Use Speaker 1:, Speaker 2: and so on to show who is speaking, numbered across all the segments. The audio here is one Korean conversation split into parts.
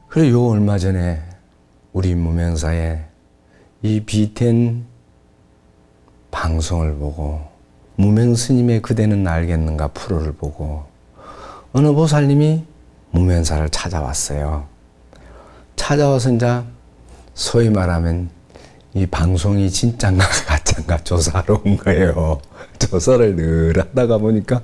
Speaker 1: 그래 요 얼마 전에 우리 무명사에 이 비텐 방송을 보고 무명스님의 그대는 알겠는가 프로를 보고 어느 보살님이 무명사를 찾아왔어요. 찾아와서 이제 소위 말하면 이 방송이 진짠가 가짠가 조사하러 온 거예요. 조사를 늘 하다가 보니까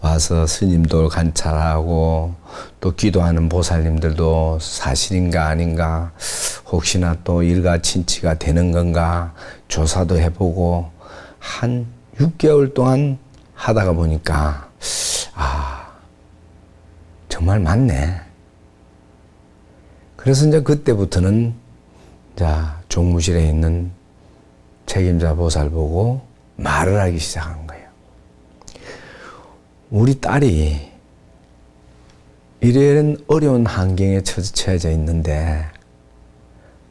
Speaker 1: 와서 스님도 관찰하고 또 기도하는 보살님들도 사실인가 아닌가 혹시나 또 일가친치가 되는 건가 조사도 해보고 한 6개월 동안 하다가 보니까 정말 맞네. 그래서 이제 그때부터는 종무실에 있는 책임자 보살 보고 말을 하기 시작한 거예요. 우리 딸이 이런 어려운 환경에 처해져 있는데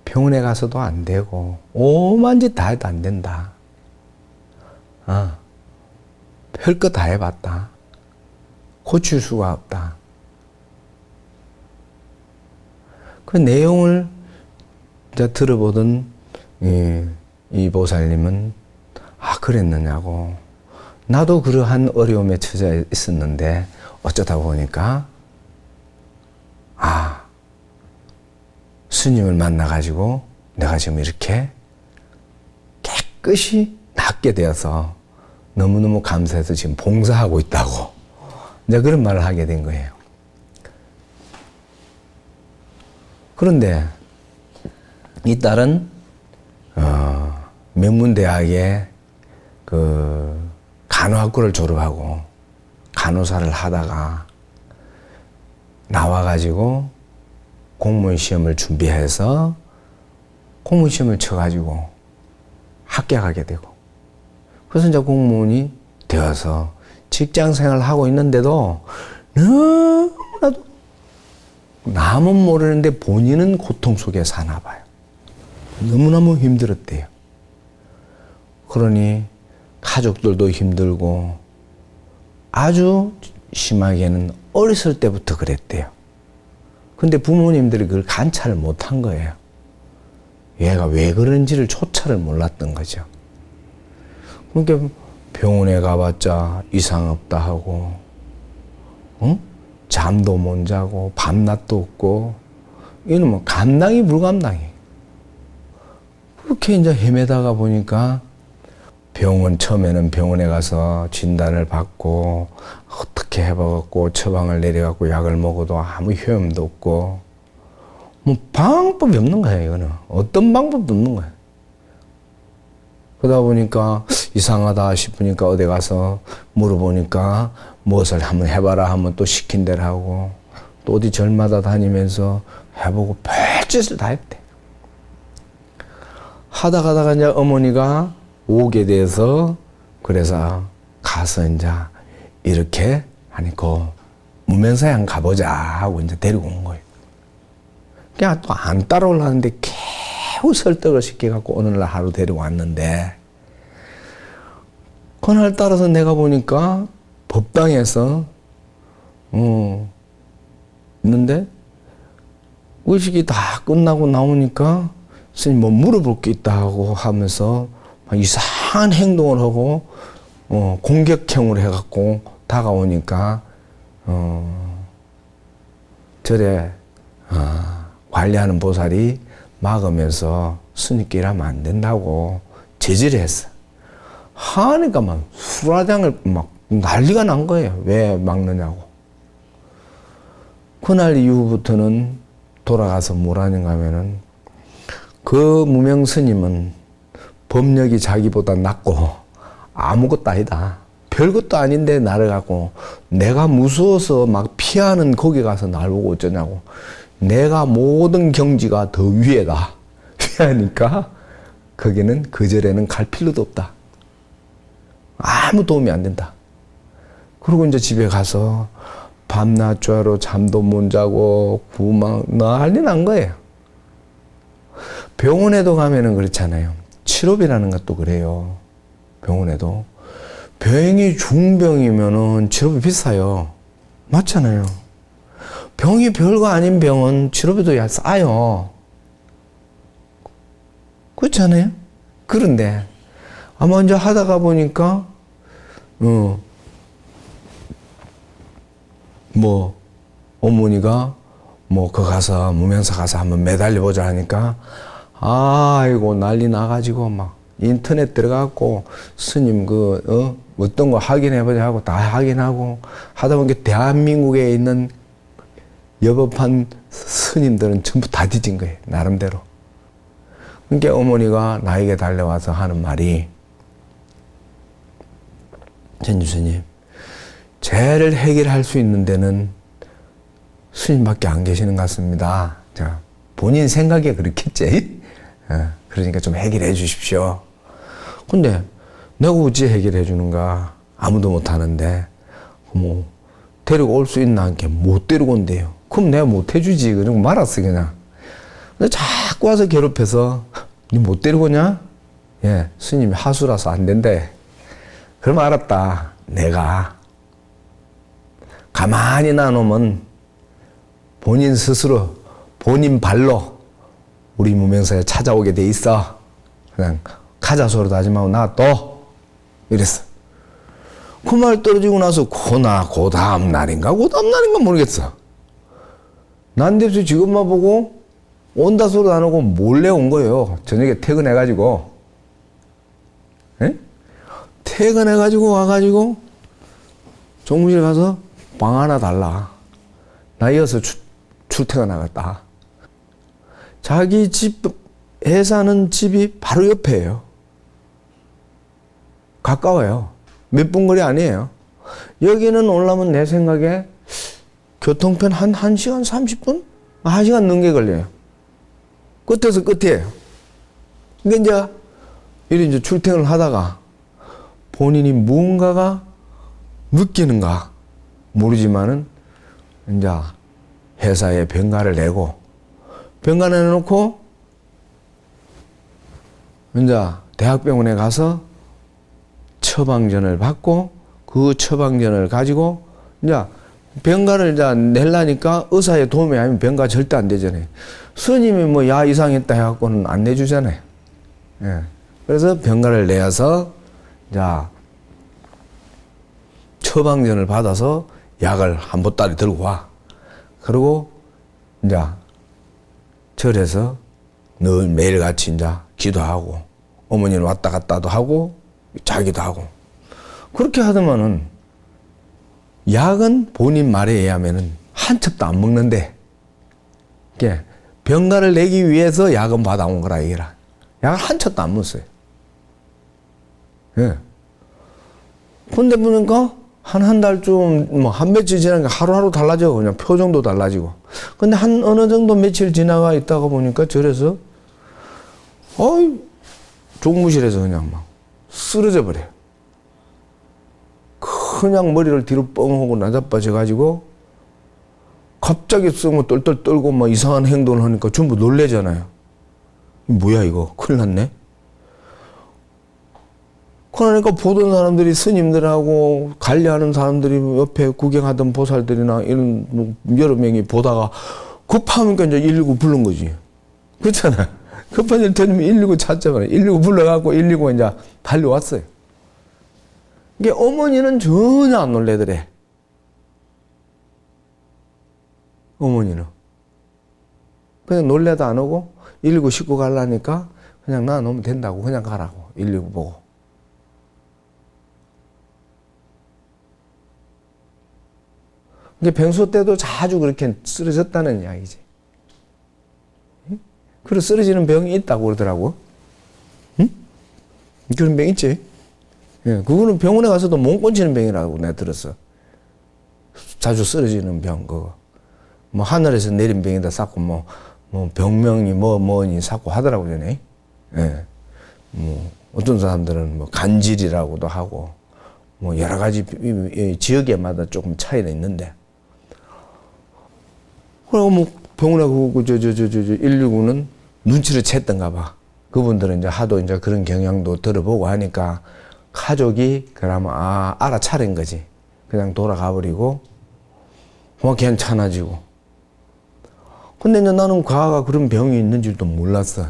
Speaker 1: 병원에 가서도 안 되고 오만 짓 다 해도 안 된다. 별거 다 해봤다. 고칠 수가 없다. 그 내용을 이제 들어보던 이 보살님은 그랬느냐고. 나도 그러한 어려움에 처해 있었는데 어쩌다 보니까 스님을 만나가지고 내가 지금 이렇게 깨끗이 낫게 되어서 너무너무 감사해서 지금 봉사하고 있다고 이제 그런 말을 하게 된 거예요. 그런데 이 딸은 명문대학에 그 간호학과를 졸업하고 간호사를 하다가 나와가지고 공무원 시험을 준비해서 공무원 시험을 쳐가지고 합격하게 되고 그래서 이제 공무원이 되어서 직장 생활을 하고 있는데도 너무나도 남은 모르는데 본인은 고통 속에 사나 봐요. 너무너무 힘들었대요. 그러니 가족들도 힘들고 아주 심하게는 어렸을 때부터 그랬대요. 근데 부모님들이 그걸 관찰을 못한 거예요. 얘가 왜 그런지를 조차를 몰랐던 거죠. 그러니까 병원에 가봤자 이상 없다 하고 잠도 못 자고 밤낮도 없고 이는 뭐 감당이 불감당해. 그렇게 이제 헤매다가 보니까 처음에는 병원에 가서 진단을 받고 어떻게 해봐갖고 처방을 내려갖고 약을 먹어도 아무 효험도 없고 뭐 방법이 없는 거야. 이거는 어떤 방법도 없는 거야. 그러다 보니까 이상하다 싶으니까 어디 가서 물어보니까 무엇을 한번 해봐라 하면 또 시킨 대로 하고 또 어디 절마다 다니면서 해보고 별짓을 다 했대. 하다가 이제 어머니가 오게 돼서 그래서 가서 이제 이렇게 하니까 무명사에 한번 가보자 하고 이제 데리고 온 거예요. 그냥 또 안 따라오려는데 겨우 설득을 시켜갖고 어느 날 하루 데리고 왔는데 그날 따라서 내가 보니까 법당에서 있는데 의식이 다 끝나고 나오니까 스님 뭐 물어볼 게 있다고 하면서 이상한 행동을 하고 공격형으로 해갖고 다가오니까 절에 관리하는 보살이 막으면서 스님께 이러면 안 된다고 제지를 했어. 하니까 막 수라장을 막 난리가 난 거예요. 왜 막느냐고. 그날 이후부터는 돌아가서 뭘 하는가 하면은 그 무명 스님은 법력이 자기보다 낫고 아무것도 아니다. 별것도 아닌데 나를 갖고 내가 무서워서 막 피하는 거기 가서 날 보고 어쩌냐고. 내가 모든 경지가 더 위에다. 피하니까 거기는 그 절에는 갈 필요도 없다. 아무 도움이 안 된다. 그리고 이제 집에 가서 밤낮 좌로 잠도 못 자고 구막 난리 난 거예요. 병원에도 가면은 그렇잖아요. 치료비라는 것도 그래요. 병원에도. 병이 중병이면은 치료비 비싸요. 맞잖아요. 병이 별거 아닌 병은 치료비도 싸요. 그렇지 않아요? 그런데 아마 이제 하다가 보니까 뭐 어머니가 뭐 그 가서 무명사 가서 한번 매달려 보자 하니까 아이고 난리 나가지고 막 인터넷 들어가고 스님 어떤 거 확인해 보자 하고 다 확인하고 하다 보니까 대한민국에 있는 여법한 스님들은 전부 다 뒤진 거예요. 나름대로. 그러니까 어머니가 나에게 달려와서 하는 말이 전주스님, 죄를 해결할 수 있는 데는 스님밖에 안 계시는 것 같습니다. 자, 본인 생각에 그렇겠지? 그러니까 좀 해결해 주십시오. 근데 내가 어찌 해결해 주는가? 아무도 못 하는데 뭐 데리고 올 수 있나 하니까 못 데리고 온대요. 그럼 내가 못 해주지. 그러고 말았어 그냥. 근데 자꾸 와서 괴롭혀서 니 못 데리고 오냐? 예, 스님이 하수라서 안 된대. 그럼 알았다. 내가 가만히 놔놓으면 본인 스스로 본인 발로 우리 무명사에 찾아오게 돼 있어. 그냥 가자 소리도 하지 말고 놔둬. 이랬어. 그 말 떨어지고 나서 그 다음 날인가 모르겠어. 난데서 지금만 보고 온다 소리도 안 하고 몰래 온 거예요. 저녁에 퇴근해가지고. 에? 퇴근해가지고 와가지고 종무실 가서 방 하나 달라. 나 이어서 출퇴근 나갔다. 자기 집, 애 사는 집이 바로 옆에요. 가까워요. 몇 분 거리 아니에요. 여기는 오려면 내 생각에 교통편 한 1시간 30분? 1시간 넘게 걸려요. 끝에서 끝이에요. 그러니까 이제 출퇴근을 하다가 본인이 무언가가 느끼는가 모르지만은 이제 회사에 병가를 내고 병가 내놓고 이제 대학병원에 가서 처방전을 받고 그 처방전을 가지고 이제 병가를 이제 내려니까 의사의 도움이 아니면 병가 절대 안 되잖아요. 스님이 뭐 야 이상했다 해갖고는 안 내주잖아요. 예. 그래서 병가를 내어서 이제 처방전을 받아서 약을 한 보따리 들고 와. 그리고 이제 절에서 늘 매일같이 이제 기도하고 어머니는 왔다 갔다도 하고 자기도 하고 그렇게 하더만은 약은 본인 말에 의하면은 한 첩도 안 먹는데 이게 병가를 내기 위해서 약은 받아온 거라 이게라. 약을 한 첩도 안 먹었어요. 예. 근데 보니까 한 달쯤, 뭐, 한 며칠 지나니까 하루하루 달라져. 그냥 표정도 달라지고. 근데 어느 정도 며칠 지나가 있다가 보니까 저래서, 종무실에서 그냥 막 쓰러져 버려요. 그냥 머리를 뒤로 뻥 하고 나자빠져가지고, 갑자기 쓱 똘똘 떨고 막 이상한 행동을 하니까 전부 놀래잖아요. 뭐야, 이거? 큰일 났네? 그러니까 보던 사람들이 스님들하고 관리하는 사람들이 옆에 구경하던 보살들이나 이런 여러 명이 보다가 급하니까 이제 119 부른 거지. 그렇잖아. 급한 일 터지면 119 찾잖아요. 119 불러갖고 119 이제 달려왔어요. 이게 어머니는 전혀 안 놀래더래. 어머니는. 그냥 놀래도 안 오고 119 싣고 가려니까 그냥 나 놓으면 된다고 그냥 가라고 119 보고. 이게 병소 때도 자주 그렇게 쓰러졌다는 이야기지. 그리고 쓰러지는 병이 있다고 그러더라고. 응? 그런 병 있지. 예, 그거는 병원에 가서도 몸 꼰치는 병이라고 내가 들었어. 자주 쓰러지는 병, 그거. 뭐, 하늘에서 내린 병이다 쌓고, 뭐 병명이 뭐니 쌓고 하더라고, 전에. 예. 뭐, 어떤 사람들은 뭐, 간질이라고도 하고, 뭐, 여러 가지 지역에마다 조금 차이는 있는데. 그리고 뭐 병원에 그 119는 눈치를 챘던가 봐. 그분들은 이제 하도 이제 그런 경향도 들어보고 하니까 가족이 그러면 알아차린 거지. 그냥 돌아가 버리고 뭐 괜찮아지고 근데 이제 나는 가가 그런 병이 있는 줄도 몰랐어.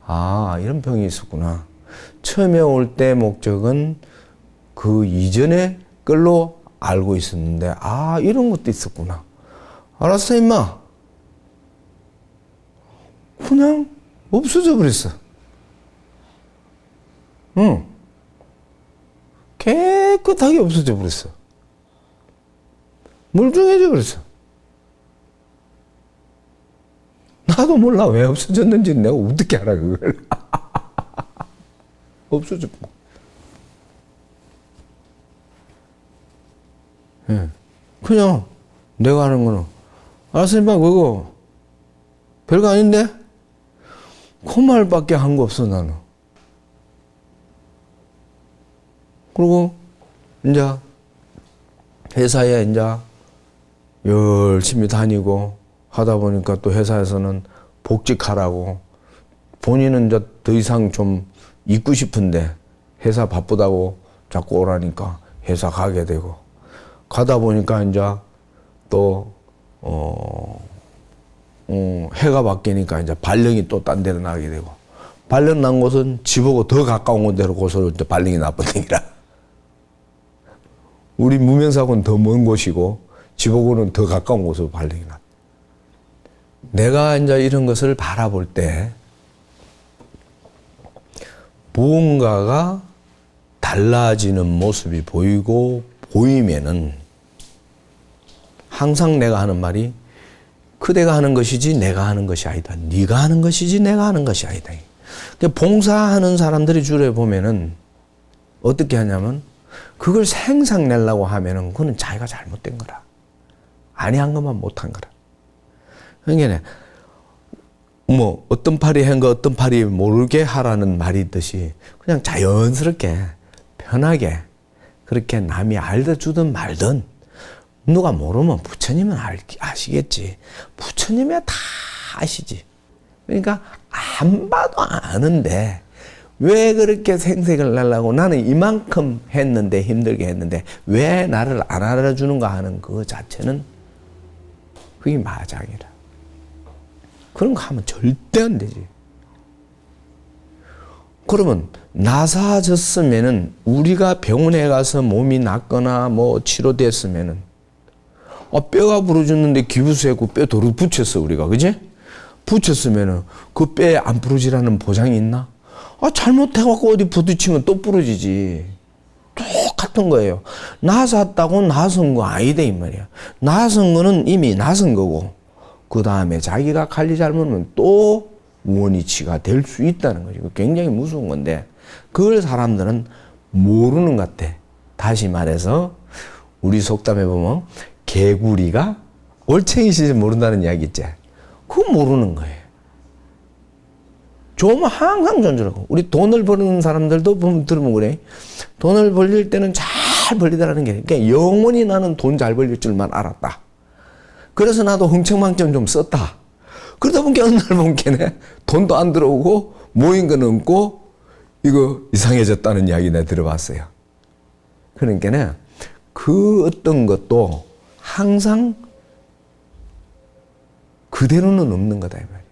Speaker 1: 아, 이런 병이 있었구나. 처음에 올 때 목적은 그 이전에 걸로 알고 있었는데, 아, 이런 것도 있었구나. 알았어, 임마. 그냥 없어져 버렸어. 응. 깨끗하게 없어져 버렸어. 멀쩡해져 버렸어. 나도 몰라 왜 없어졌는지 내가 어떻게 알아 그걸. 없어졌고. 예. 그냥 내가 하는 거는 알았어 임마 그거 별거 아닌데? 그 말밖에 한 거 없어 나는. 그리고 이제 회사에 이제 열심히 다니고 하다 보니까 또 회사에서는 복직하라고, 본인은 이제 더 이상 좀 있고 싶은데 회사 바쁘다고 자꾸 오라니까 회사 가게 되고, 가다 보니까 이제 또 해가 바뀌니까 이제 발령이 또 딴 데로 나게 되고, 발령 난 곳은 집하고 더 가까운 데로 고소를 이제 발령이 나버리니라. 우리 무명사고는 더 먼 곳이고 집하고는 더 가까운 곳으로 발령이 났다. 내가 이제 이런 것을 바라볼 때 무언가가 달라지는 모습이 보이면은 항상 내가 하는 말이 그대가 하는 것이지 내가 하는 것이 아니다. 네가 하는 것이지 내가 하는 것이 아니다. 봉사하는 사람들이 주로 보면은 어떻게 하냐면 그걸 생각내려고 하면은 그거는 자기가 잘못된 거라. 아니한 것만 못한 거라. 그러니까 뭐 어떤 팔이 한 거 어떤 팔이 모르게 하라는 말이 있듯이 그냥 자연스럽게 편하게 그렇게 남이 알려주든 말든, 누가 모르면 부처님은 아시겠지. 부처님이 다 아시지. 그러니까 안 봐도 아는데 왜 그렇게 생색을 내려고 나는 이만큼 했는데 힘들게 했는데 왜 나를 안 알아주는가 하는 그 자체는 그게 마장이라. 그런 거 하면 절대 안 되지. 그러면 나사졌으면은 우리가 병원에 가서 몸이 낫거나 뭐 치료됐으면은 뼈가 부러졌는데 기부수했고 뼈 도로 붙였어 우리가, 그지? 붙였으면은 그 뼈에 안 부러지라는 보장이 있나? 잘못해갖고 어디 부딪히면 또 부러지지. 똑같은 거예요. 나섰다고 나선 거 아니다 이 말이야. 나선 거는 이미 나선 거고 그 다음에 자기가 관리 잘못하면 또 원위치가 될 수 있다는 거죠. 굉장히 무서운 건데 그걸 사람들은 모르는 것 같아. 다시 말해서 우리 속담에 보면 개구리가 올챙이 시절 모른다는 이야기 있지. 그거 모르는 거예요. 좋으면 항상 존재하고. 우리 돈을 버는 사람들도 보면 들으면 그래. 돈을 벌릴 때는 잘 벌리더라는 게. 그러니까 영원히 나는 돈 잘 벌릴 줄만 알았다. 그래서 나도 흥청망청 좀 썼다. 그러다 보니까 어느 날 보니까 돈도 안 들어오고 모인 건 없고 이거 이상해졌다는 이야기 내가 들어봤어요. 그러니까 그 어떤 것도 항상 그대로는 없는 거다 이 말이에요.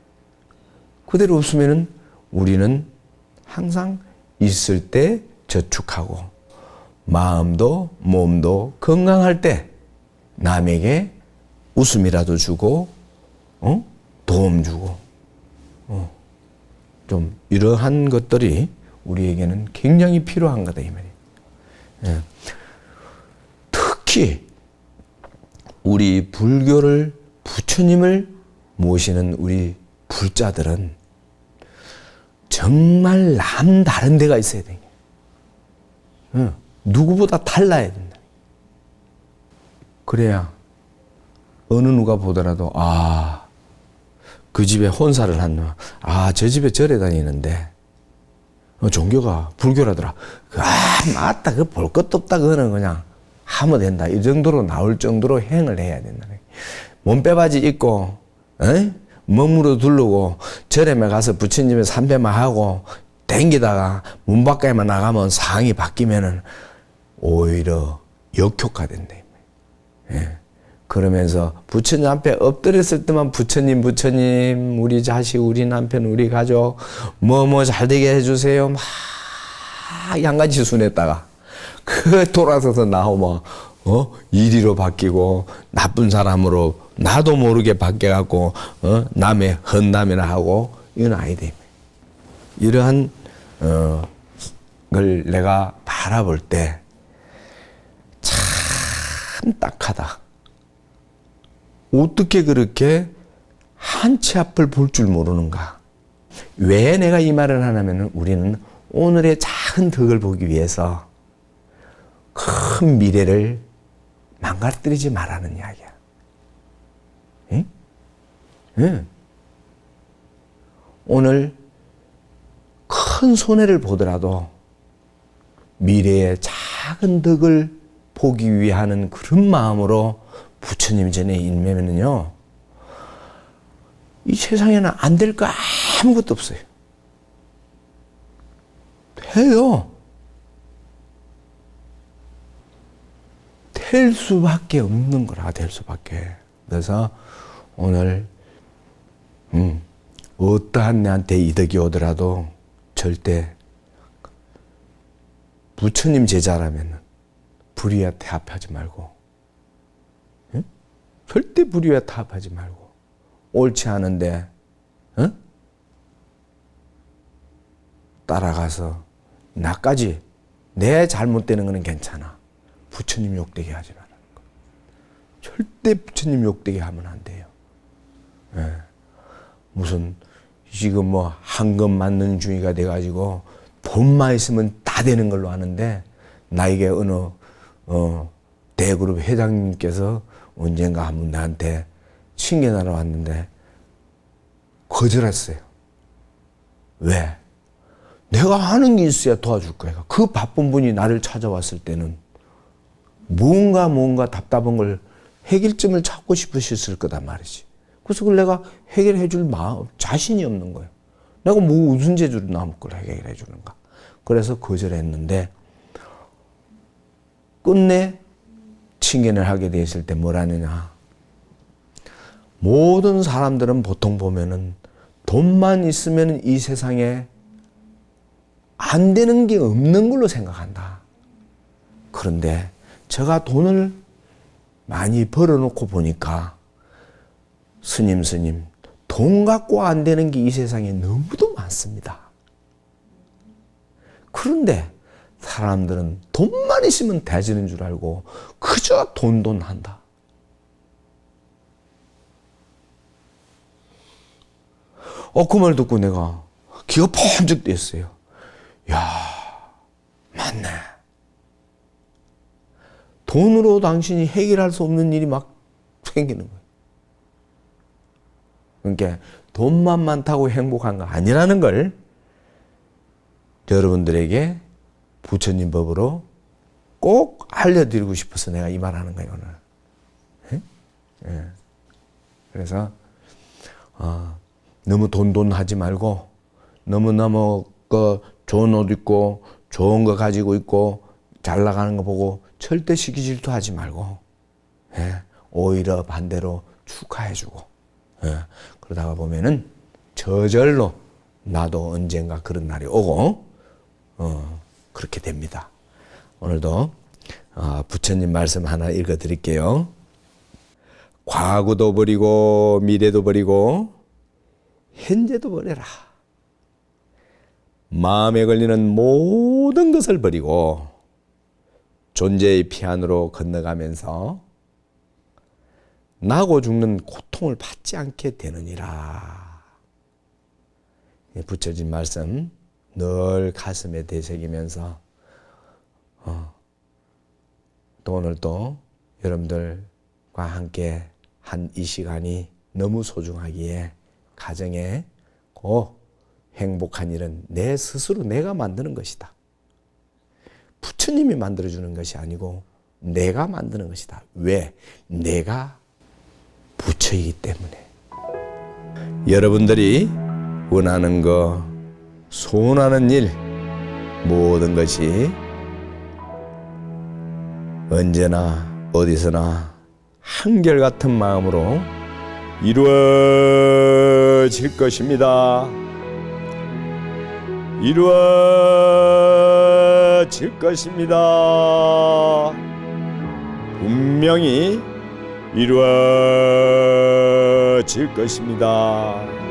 Speaker 1: 그대로 없으면은 우리는 항상 있을 때 저축하고 마음도 몸도 건강할 때 남에게 웃음이라도 주고 도움 주고 좀 이러한 것들이 우리에게는 굉장히 필요한 거다 이 말이에요. 예. 특히 우리 불교를 부처님을 모시는 우리 불자들은 정말 남다른 데가 있어야 돼. 누구보다 달라야 된다. 그래야 어느 누가 보더라도 그 집에 혼사를 한 저 집에 절에 다니는데 종교가 불교라더라. 맞다. 그 볼 것도 없다. 그거는 그냥 하면 된다. 이 정도로 나올 정도로 행을 해야 된다. 몸빼바지 입고 몸으로 두르고 절에 가서 부처님의 삼배만 하고 댕기다가 문 밖에만 나가면 상황이 바뀌면은 오히려 역효과된다. 예. 그러면서 부처님 앞에 엎드렸을 때만 부처님, 부처님, 우리 자식, 우리 남편, 우리 가족, 뭐 잘 되게 해주세요. 막 양가지 순했다가 그 돌아서서 나오면 이리로 바뀌고 나쁜 사람으로 나도 모르게 바뀌어갖고 남의 헛남이나 하고 이건 아니다. 이러한 걸 내가 바라볼 때 참 딱하다. 어떻게 그렇게 한 치 앞을 볼 줄 모르는가? 왜 내가 이 말을 하냐면 우리는 오늘의 작은 덕을 보기 위해서 큰 미래를 망가뜨리지 말라는 이야기야. 응? 응. 오늘 큰 손해를 보더라도 미래의 작은 덕을 보기 위하는 그런 마음으로 부처님 전에 임하면요, 이 세상에는 안 될 거 아무것도 없어요. 돼요. 될 수밖에 없는 거라, 될 수밖에. 그래서 오늘 어떠한 내한테 이득이 오더라도 절대 부처님 제자라면 불의와 타협하지 말고, 응? 절대 불의와 타협하지 말고, 옳지 않은데 따라가서 나까지 내 잘못되는 거는 괜찮아. 부처님 욕되게 하지 말라는 거. 절대 부처님 욕되게 하면 안 돼요. 예. 무슨 지금 뭐 한금 맞는 주의가 돼가지고 돈만 있으면 다 되는 걸로 아는데, 나에게 어느 대그룹 회장님께서 언젠가 한번 나한테 칭견하러 왔는데 거절했어요. 왜? 내가 하는 게 있어야 도와줄 거야. 그 바쁜 분이 나를 찾아왔을 때는 뭔가 답답한 걸 해결점을 찾고 싶으셨을 거단 말이지. 그래서 그걸 내가 해결해 줄 마음, 자신이 없는 거예요. 내가 뭐 무슨 재주로 남을 걸 해결해 주는가. 그래서 거절했는데 끝내 칭견을 하게 되었을 때 뭐라느냐. 모든 사람들은 보통 보면은 돈만 있으면 이 세상에 안 되는 게 없는 걸로 생각한다. 그런데 제가 돈을 많이 벌어놓고 보니까 스님, 돈 갖고 안 되는 게 이 세상에 너무도 많습니다. 그런데 사람들은 돈만 있으면 되지는 줄 알고 그저 돈 한다. 그 말 듣고 내가 기가 번쩍 뛰었어요. 야, 맞네. 돈으로 당신이 해결할 수 없는 일이 막 생기는 거예요. 그러니까 돈만 많다고 행복한 거 아니라는 걸 여러분들에게 부처님 법으로 꼭 알려드리고 싶어서 내가 이 말하는 거예요, 오늘. 예? 예. 그래서 너무 돈 하지 말고, 너무 좋은 옷 입고 좋은 거 가지고 있고 잘 나가는 거 보고 절대 시기 질투하지 말고, 예. 오히려 반대로 축하해주고, 예. 그러다가 보면은 저절로 나도 언젠가 그런 날이 오고 그렇게 됩니다. 오늘도 부처님 말씀 하나 읽어드릴게요. 과거도 버리고 미래도 버리고 현재도 버려라. 마음에 걸리는 모든 것을 버리고 존재의 피안으로 건너가면서 나고 죽는 고통을 받지 않게 되느니라. 부처님 말씀 늘 가슴에 되새기면서 또 오늘 또 여러분들과 함께 한 이 시간이 너무 소중하기에 가정에 행복한 일은 내 스스로 내가 만드는 것이다. 부처님이 만들어주는 것이 아니고 내가 만드는 것이다. 왜? 내가 부처이기 때문에. 여러분들이 원하는 거, 소원하는 일, 모든 것이 언제나 어디서나 한결같은 마음으로 이루어질 것입니다. 이루어질 것입니다. 분명히 이루어질 것입니다.